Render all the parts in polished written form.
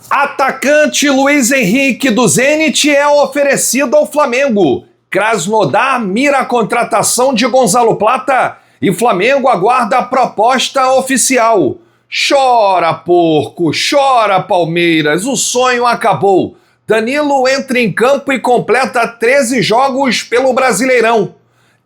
Atacante Luiz Henrique do Zenit é oferecido ao Flamengo. Krasnodar mira a contratação de Gonzalo Plata e Flamengo aguarda a proposta oficial. Chora, porco, chora, Palmeiras, o sonho acabou. Danilo entra em campo e completa 13 jogos pelo Brasileirão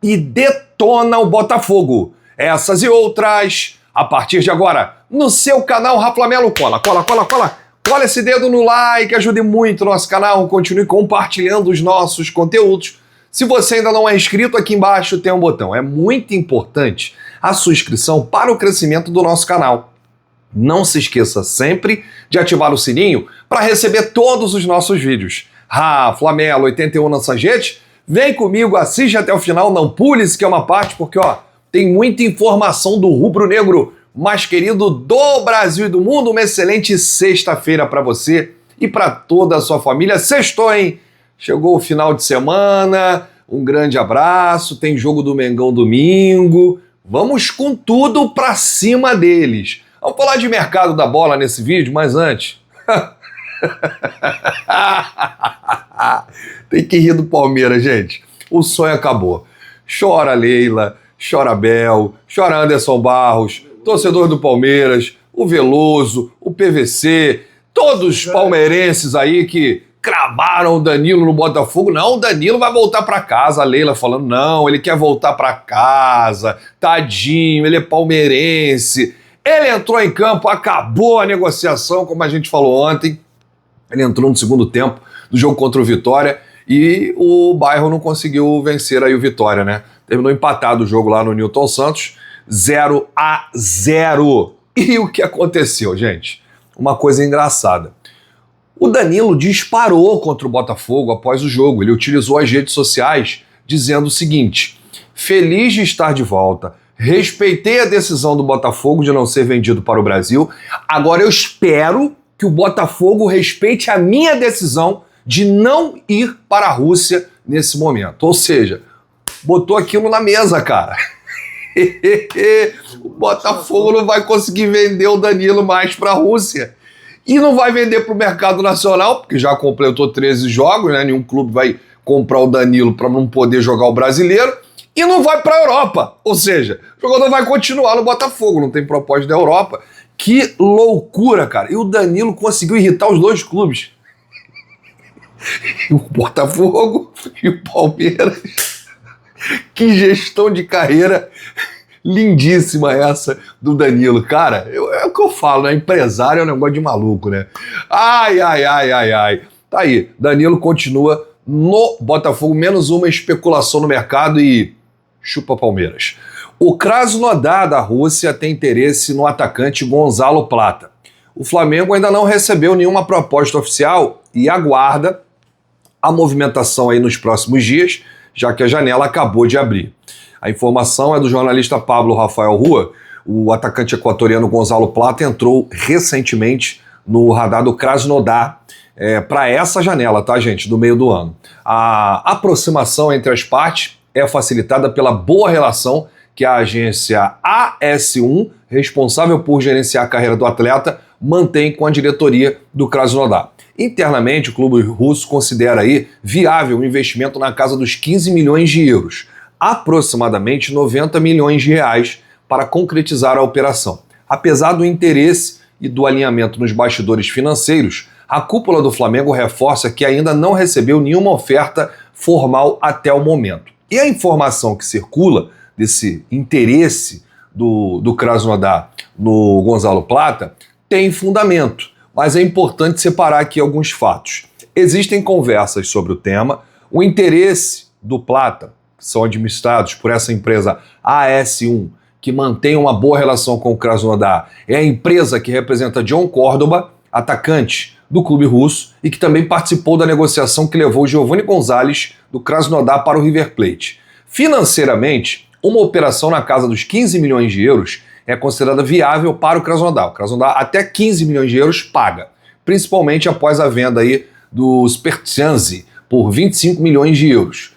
e detona o Botafogo. Essas e outras, a partir de agora, no seu canal Raflamelo. Cola esse dedo no like, ajude muito o nosso canal, continue compartilhando os nossos conteúdos. Se você ainda não é inscrito, aqui embaixo tem um botão. É muito importante a sua inscrição para o crescimento do nosso canal. Não se esqueça sempre de ativar o sininho para receber todos os nossos vídeos. Raflamelo 81 nas redes, vem comigo, assiste até o final, não pule, isso que é uma parte, porque tem muita informação do rubro-negro mais querido do Brasil e do mundo. Uma excelente sexta-feira para você e para toda a sua família. Sextou, hein? Chegou o final de semana, um grande abraço, tem jogo do Mengão domingo. Vamos com tudo para cima deles. Vamos falar de mercado da bola nesse vídeo, mas antes... Tem que rir do Palmeiras, gente. O sonho acabou. Chora Leila, chora Bel, chora Anderson Barros, torcedor do Palmeiras, o Veloso, o PVC, todos os palmeirenses aí que cravaram o Danilo no Botafogo. Não, o Danilo vai voltar para casa. A Leila falando, não, ele quer voltar para casa, tadinho, ele é palmeirense. Ele entrou em campo, acabou a negociação, como a gente falou ontem. Ele entrou no segundo tempo do jogo contra o Vitória e o Bairro não conseguiu vencer aí o Vitória, né? Terminou empatado o jogo lá no Newton Santos, 0-0. E o que aconteceu, gente? Uma coisa engraçada. O Danilo disparou contra o Botafogo após o jogo. Ele utilizou as redes sociais dizendo o seguinte: feliz de estar de volta, respeitei a decisão do Botafogo de não ser vendido para o Brasil, agora eu espero que o Botafogo respeite a minha decisão de não ir para a Rússia nesse momento. Ou seja, botou aquilo na mesa, cara. O Botafogo não vai conseguir vender o Danilo mais para a Rússia. E não vai vender para o mercado nacional, porque já completou 13 jogos, né? Nenhum clube vai comprar o Danilo para não poder jogar o Brasileiro. E não vai para a Europa. Ou seja, o jogador vai continuar no Botafogo, não tem proposta da Europa. Que loucura, cara. E o Danilo conseguiu irritar os dois clubes. O Botafogo e o Palmeiras. Que gestão de carreira lindíssima essa do Danilo. Cara, é o que eu falo, né? Empresário é um negócio de maluco, né? Ai. Tá aí, Danilo continua no Botafogo, menos uma especulação no mercado e chupa Palmeiras. O Krasnodar da Rússia tem interesse no atacante Gonzalo Plata. O Flamengo ainda não recebeu nenhuma proposta oficial e aguarda a movimentação aí nos próximos dias, já que a janela acabou de abrir. A informação é do jornalista Pablo Rafael Rua. O atacante equatoriano Gonzalo Plata entrou recentemente no radar do Krasnodar para essa janela, tá, gente, do meio do ano. A aproximação entre as partes é facilitada pela boa relação que a agência AS1, responsável por gerenciar a carreira do atleta, mantém com a diretoria do Krasnodar. Internamente, o clube russo considera aí viável um investimento na casa dos 15 milhões de euros, aproximadamente 90 milhões de reais, para concretizar a operação. Apesar do interesse e do alinhamento nos bastidores financeiros, a cúpula do Flamengo reforça que ainda não recebeu nenhuma oferta formal até o momento. E a informação que circula desse interesse do Krasnodar no Gonzalo Plata tem fundamento, mas é importante separar aqui alguns fatos. Existem conversas sobre o tema, o interesse do Plata, que são administrados por essa empresa AS1, que mantém uma boa relação com o Krasnodar, é a empresa que representa John Córdoba, atacante do clube russo, e que também participou da negociação que levou Giovanni Gonzalez do Krasnodar para o River Plate. Financeiramente, uma operação na casa dos 15 milhões de euros é considerada viável para o Krasnodar. O Krasnodar até 15 milhões de euros paga, principalmente após a venda aí do Spertjanzi por 25 milhões de euros.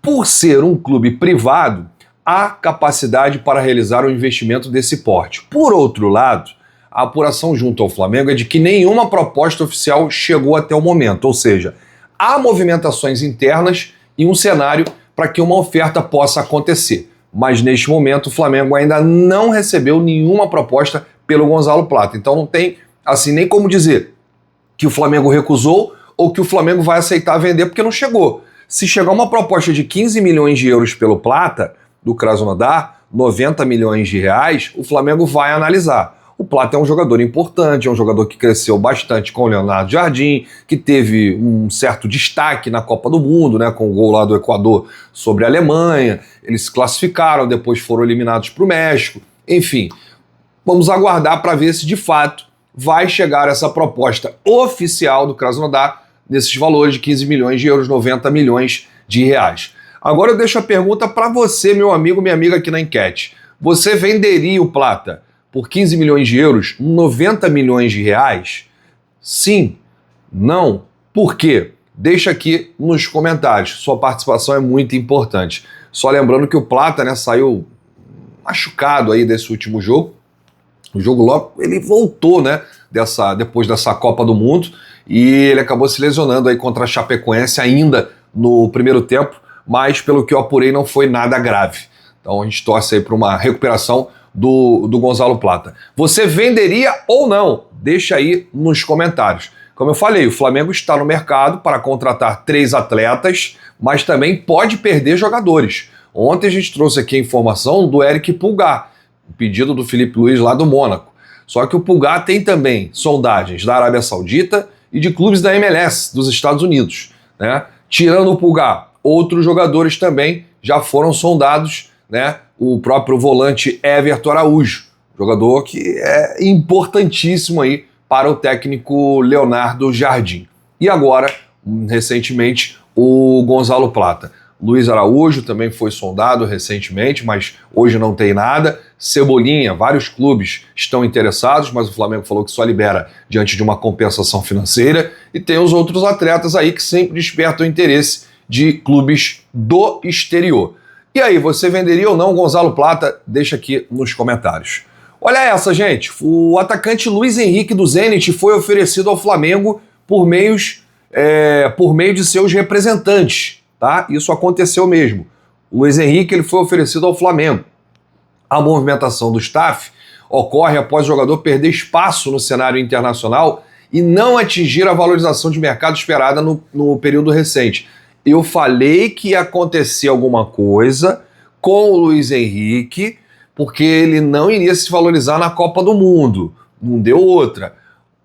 Por ser um clube privado, há capacidade para realizar um investimento desse porte. Por outro lado, a apuração junto ao Flamengo é de que nenhuma proposta oficial chegou até o momento, ou seja, há movimentações internas e um cenário para que uma oferta possa acontecer. Mas neste momento o Flamengo ainda não recebeu nenhuma proposta pelo Gonzalo Plata. Então não tem assim nem como dizer que o Flamengo recusou ou que o Flamengo vai aceitar vender porque não chegou. Se chegar uma proposta de 15 milhões de euros pelo Plata, do Krasnodar, 90 milhões de reais, o Flamengo vai analisar. O Plata é um jogador importante, é um jogador que cresceu bastante com o Leonardo Jardim, que teve um certo destaque na Copa do Mundo, né, com o gol lá do Equador sobre a Alemanha. Eles se classificaram, depois foram eliminados para o México. Enfim, vamos aguardar para ver se de fato vai chegar essa proposta oficial do Krasnodar nesses valores de 15 milhões de euros, 90 milhões de reais. Agora eu deixo a pergunta para você, meu amigo, minha amiga aqui na enquete. Você venderia o Plata por 15 milhões de euros, 90 milhões de reais? Sim? Não? Por quê? Deixa aqui nos comentários. Sua participação é muito importante. Só lembrando que o Plata, né, saiu machucado aí desse último jogo. O jogo logo, ele voltou, né, depois dessa Copa do Mundo, e ele acabou se lesionando aí contra a Chapecoense ainda no primeiro tempo, mas pelo que eu apurei não foi nada grave. Então a gente torce aí para uma recuperação do Gonzalo Plata. Você venderia ou não? Deixa aí nos comentários. Como eu falei, o Flamengo está no mercado para contratar 3 atletas, mas também pode perder jogadores. Ontem a gente trouxe aqui a informação do Eric Pulgar, o pedido do Felipe Luiz lá do Mônaco. Só que o Pulgar tem também sondagens da Arábia Saudita e de clubes da MLS, dos Estados Unidos, né? Tirando o Pulgar, outros jogadores também já foram sondados, né? O próprio volante Everton Araújo, jogador que é importantíssimo aí para o técnico Leonardo Jardim. E agora, recentemente, o Gonzalo Plata. Luiz Araújo também foi sondado recentemente, mas hoje não tem nada. Cebolinha, vários clubes estão interessados, mas o Flamengo falou que só libera diante de uma compensação financeira. E tem os outros atletas aí que sempre despertam interesse de clubes do exterior. E aí, você venderia ou não o Gonzalo Plata? Deixa aqui nos comentários. Olha essa, gente. O atacante Luiz Henrique do Zenit foi oferecido ao Flamengo por meio de seus representantes. Tá? Isso aconteceu mesmo. O Luiz Henrique ele foi oferecido ao Flamengo. A movimentação do staff ocorre após o jogador perder espaço no cenário internacional e não atingir a valorização de mercado esperada no período recente. Eu falei que ia acontecer alguma coisa com o Luiz Henrique, porque ele não iria se valorizar na Copa do Mundo. Não deu outra.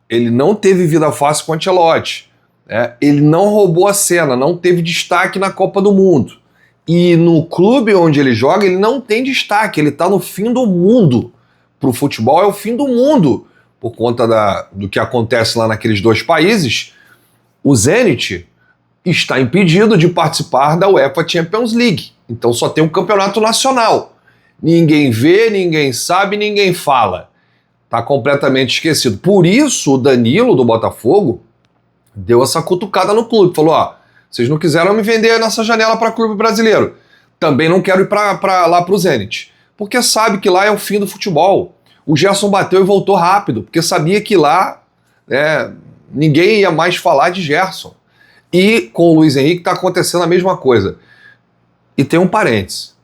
Ele não teve vida fácil com o Ancelotti. Ele não roubou a cena, não teve destaque na Copa do Mundo. E no clube onde ele joga, ele não tem destaque, ele está no fim do mundo. Para o futebol é o fim do mundo. Por conta do que acontece lá naqueles 2 países, o Zenit está impedido de participar da UEFA Champions League. Então só tem um campeonato nacional. Ninguém vê, ninguém sabe, ninguém fala. Está completamente esquecido. Por isso o Danilo do Botafogo deu essa cutucada no clube, falou, vocês não quiseram me vender nessa janela para clube brasileiro, também não quero ir lá para o Zenit, porque sabe que lá é o fim do futebol. O Gerson bateu e voltou rápido, porque sabia que lá ninguém ia mais falar de Gerson. E com o Luiz Henrique está acontecendo a mesma coisa. E tem um parênteses,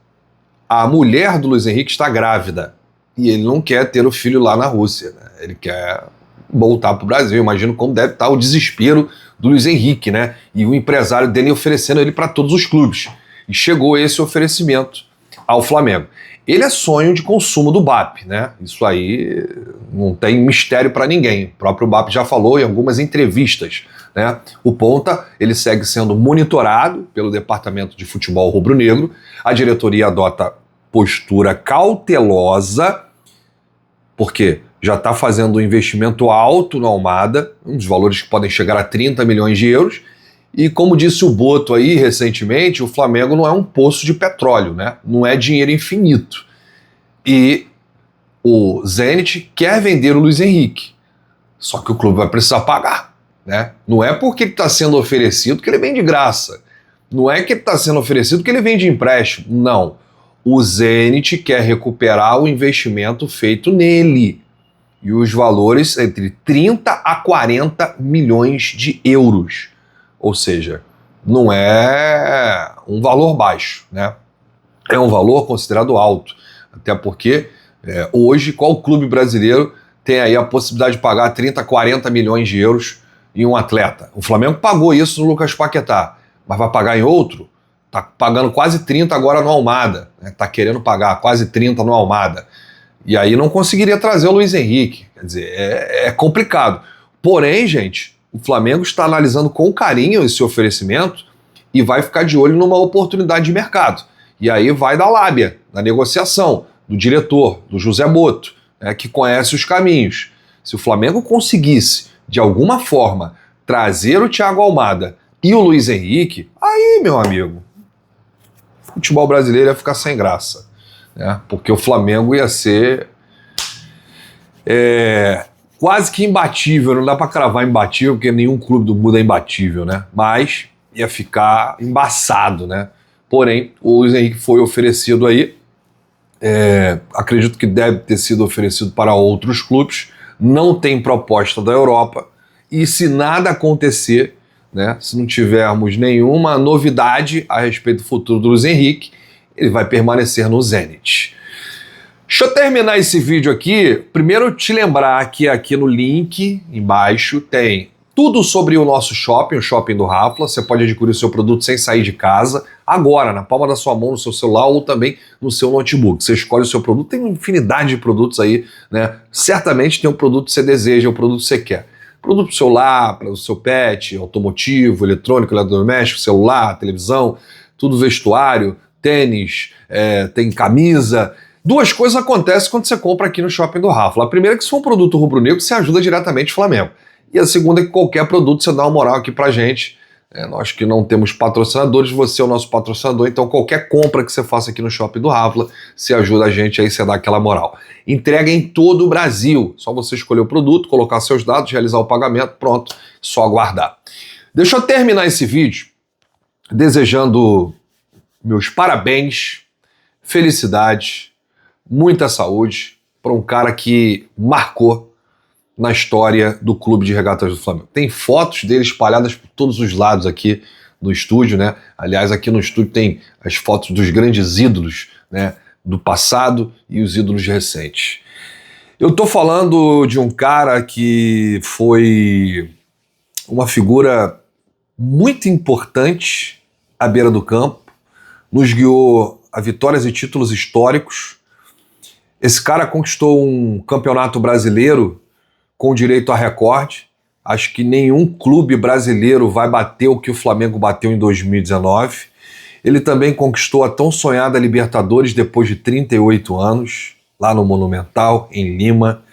a mulher do Luiz Henrique está grávida, e ele não quer ter o filho lá na Rússia, né? Ele quer voltar para o Brasil. Imagino como deve estar o desespero do Luiz Henrique, né? E o empresário dele oferecendo ele para todos os clubes. E chegou esse oferecimento ao Flamengo. Ele é sonho de consumo do BAP, né? Isso aí não tem mistério para ninguém. O próprio BAP já falou em algumas entrevistas, né? O ponta, ele segue sendo monitorado pelo Departamento de Futebol Rubro-Negro. A diretoria adota postura cautelosa, porque já está fazendo um investimento alto no Almada, uns valores que podem chegar a 30 milhões de euros, e como disse o Boto aí recentemente, o Flamengo não é um poço de petróleo, né? Não é dinheiro infinito. E o Zenit quer vender o Luiz Henrique, só que o clube vai precisar pagar, né? Não é porque ele está sendo oferecido que ele vem de graça, não é que ele está sendo oferecido que ele vem de empréstimo, não. O Zenit quer recuperar o investimento feito nele. E os valores entre 30 a 40 milhões de euros. Ou seja, não é um valor baixo, né? É um valor considerado alto. Até porque hoje qual clube brasileiro tem aí a possibilidade de pagar 30, 40 milhões de euros em um atleta? O Flamengo pagou isso no Lucas Paquetá, mas vai pagar em outro? Tá pagando quase 30 agora no Almada, né? Tá querendo pagar quase 30 no Almada. E aí não conseguiria trazer o Luiz Henrique. Quer dizer, é complicado. Porém, gente, o Flamengo está analisando com carinho esse oferecimento e vai ficar de olho numa oportunidade de mercado. E aí vai da lábia, da negociação, do diretor, do José Boto, que conhece os caminhos. Se o Flamengo conseguisse, de alguma forma, trazer o Thiago Almada e o Luiz Henrique, aí, meu amigo, o futebol brasileiro ia ficar sem graça. Porque o Flamengo ia ser quase que imbatível. Não dá para cravar imbatível, porque nenhum clube do mundo é imbatível, né? Mas ia ficar embaçado, né? Porém, o Luiz Henrique foi oferecido aí, acredito que deve ter sido oferecido para outros clubes, não tem proposta da Europa, e se nada acontecer, né, se não tivermos nenhuma novidade a respeito do futuro do Luiz Henrique, ele vai permanecer no Zenit. Deixa eu terminar esse vídeo aqui, primeiro te lembrar que aqui no link embaixo tem tudo sobre o nosso shopping, o Shopping do Rafla. Você pode adquirir o seu produto sem sair de casa, agora, na palma da sua mão, no seu celular ou também no seu notebook. Você escolhe o seu produto, tem uma infinidade de produtos aí, né? Certamente tem um produto que você deseja, o produto que você quer. Produto para o celular, para o seu pet, automotivo, eletrônico, eletrodoméstico, celular, televisão, tudo vestuário, tênis, tem camisa. Duas coisas acontecem quando você compra aqui no Shopping do Rafla. A primeira é que se for um produto rubro-negro, você ajuda diretamente o Flamengo. E a segunda é que qualquer produto você dá uma moral aqui pra gente. Nós que não temos patrocinadores, você é o nosso patrocinador, então qualquer compra que você faça aqui no Shopping do Rafla, você ajuda a gente aí, você dá aquela moral. Entrega em todo o Brasil. Só você escolher o produto, colocar seus dados, realizar o pagamento, pronto, só aguardar. Deixa eu terminar esse vídeo desejando meus parabéns, felicidade, muita saúde para um cara que marcou na história do Clube de Regatas do Flamengo. Tem fotos dele espalhadas por todos os lados aqui no estúdio, né? Aliás, aqui no estúdio tem as fotos dos grandes ídolos, né, do passado e os ídolos recentes. Eu tô falando de um cara que foi uma figura muito importante à beira do campo, nos guiou a vitórias e títulos históricos. Esse cara conquistou um campeonato brasileiro com direito a recorde. Acho que nenhum clube brasileiro vai bater o que o Flamengo bateu em 2019. Ele também conquistou a tão sonhada Libertadores depois de 38 anos, lá no Monumental, em Lima.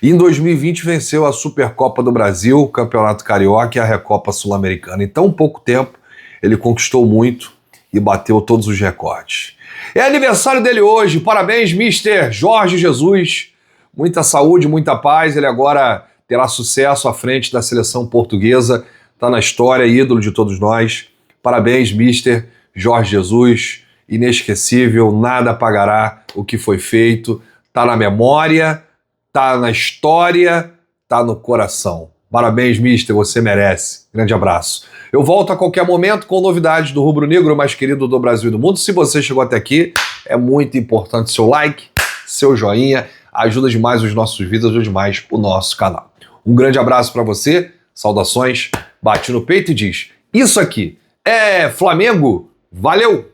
E em 2020 venceu a Supercopa do Brasil, o Campeonato Carioca e a Recopa Sul-Americana. Em tão pouco tempo, ele conquistou muito e bateu todos os recordes. É aniversário dele hoje. Parabéns, Mister Jorge Jesus. Muita saúde, muita paz. Ele agora terá sucesso à frente da seleção portuguesa. Está na história, ídolo de todos nós. Parabéns, Mister Jorge Jesus. Inesquecível, nada apagará o que foi feito. Está na memória, está na história, está no coração. Parabéns, Mister, você merece. Grande abraço. Eu volto a qualquer momento com novidades do rubro-negro mais querido do Brasil e do mundo. Se você chegou até aqui, é muito importante seu like, seu joinha. Ajuda demais os nossos vídeos, ajuda demais o nosso canal. Um grande abraço para você, saudações, bate no peito e diz: isso aqui é Flamengo, valeu!